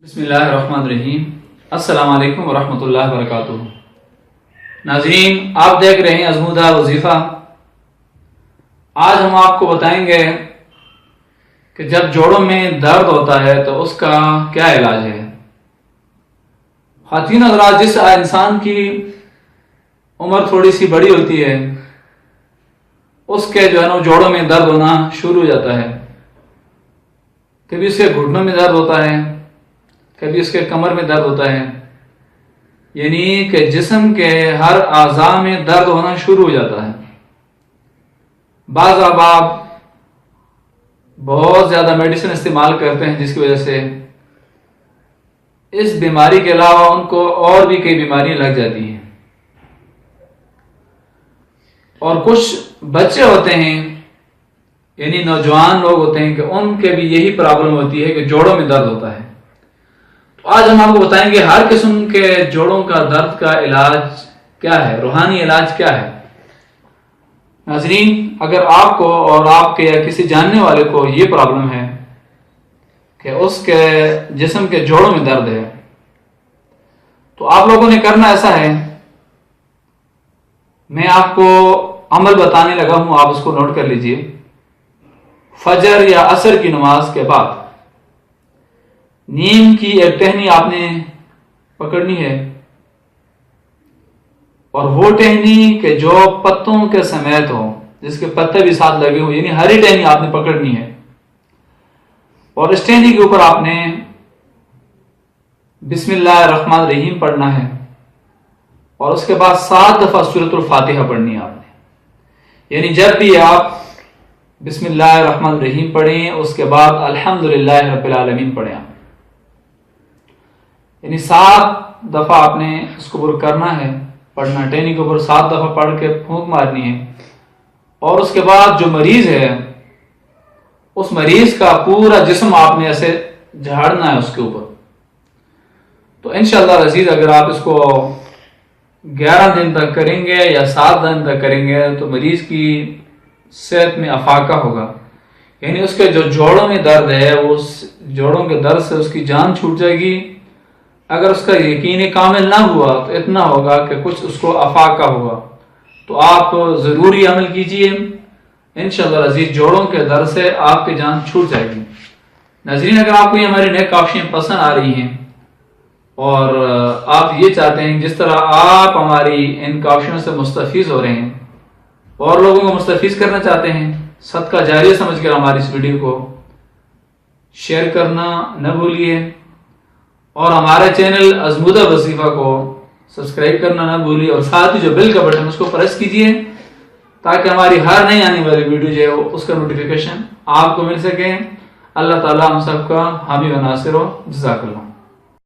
بسم اللہ الرحمن الرحیم۔ السلام علیکم ورحمۃ اللہ وبرکاتہ۔ ناظرین، آپ دیکھ رہے ہیں ازمودہ وظیفہ۔ آج ہم آپ کو بتائیں گے کہ جب جوڑوں میں درد ہوتا ہے تو اس کا کیا علاج ہے۔ خواتین حضرات، جس انسان کی عمر تھوڑی سی بڑی ہوتی ہے اس کے جوڑوں میں درد ہونا شروع ہو جاتا ہے۔ کبھی اس کے گھٹنوں میں درد ہوتا ہے، کبھی اس کے کمر میں درد ہوتا ہے، یعنی کہ جسم کے ہر اعضاء میں درد ہونا شروع ہو جاتا ہے۔ بعض احباب بہت زیادہ میڈیسن استعمال کرتے ہیں جس کی وجہ سے اس بیماری کے علاوہ ان کو اور بھی کئی بیماریاں لگ جاتی ہیں۔ اور کچھ بچے ہوتے ہیں، یعنی نوجوان لوگ ہوتے ہیں کہ ان کے بھی یہی پرابلم ہوتی ہے کہ جوڑوں میں درد ہوتا ہے۔ تو آج ہم آپ کو بتائیں گے ہر قسم کے جوڑوں کا درد کا علاج کیا ہے، روحانی علاج کیا ہے۔ ناظرین، اگر آپ کو اور آپ کے یا کسی جاننے والے کو یہ پرابلم ہے کہ اس کے جسم کے جوڑوں میں درد ہے، تو آپ لوگوں نے کرنا ایسا ہے، میں آپ کو عمل بتانے لگا ہوں، آپ اس کو نوٹ کر لیجئے۔ فجر یا عصر کی نماز کے بعد نیم کی ایک ٹہنی آپ نے پکڑنی ہے، اور وہ ٹہنی کہ جو پتوں کے سمیت ہو، جس کے پتے بھی ساتھ لگے ہو، یعنی ہری ٹہنی آپ نے پکڑنی ہے، اور اس ٹہنی کے اوپر آپ نے بسم اللہ الرحمن الرحیم پڑھنا ہے، اور اس کے بعد 7 دفعہ سورۃ الفاتحہ پڑھنی ہے آپ نے۔ یعنی جب بھی آپ بسم اللہ الرحمن الرحیم پڑھیں اس کے بعد الحمدللہ رب العالمین پڑھیں آپ، یعنی 7 دفعہ آپ نے اس کو اوپر کرنا ہے، پڑھنا، ٹہنی کے اوپر 7 دفعہ پڑھ کے پھونک مارنی ہے، اور اس کے بعد جو مریض ہے اس مریض کا پورا جسم آپ نے ایسے جھاڑنا ہے اس کے اوپر۔ تو انشاءاللہ عزیز، اگر آپ اس کو 11 دن تک کریں گے یا 7 دن تک کریں گے تو مریض کی صحت میں افاقہ ہوگا، یعنی اس کے جو جوڑوں میں درد ہے وہ جوڑوں کے درد سے اس کی جان چھوٹ جائے گی۔ اگر اس کا یقین کامل نہ ہوا تو اتنا ہوگا کہ کچھ اس کو افاقہ ہوگا۔ تو آپ ضروری عمل کیجئے، انشاءاللہ عزیز جوڑوں کے درد سے آپ کی جان چھوٹ جائے گی۔ ناظرین، اگر آپ کو یہ ہماری نئے کاوشیں پسند آ رہی ہیں اور آپ یہ چاہتے ہیں جس طرح آپ ہماری ان کاوشوں سے مستفیض ہو رہے ہیں اور لوگوں کو مستفیض کرنا چاہتے ہیں، صدقہ جاریہ سمجھ کر ہماری اس ویڈیو کو شیئر کرنا نہ بھولیے، اور ہمارے چینل ازمودہ وظیفہ کو سبسکرائب کرنا نہ بھولیے، اور ساتھ ہی جو بیل کا بٹن اس کو پریس کیجئے تاکہ ہماری ہر نئی آنے والی ویڈیو جو ہے اس کا نوٹیفیکیشن آپ کو مل سکے۔ اللہ تعالیٰ ہم سب کا حامی و ناصر ہو۔ جزاک اللہ۔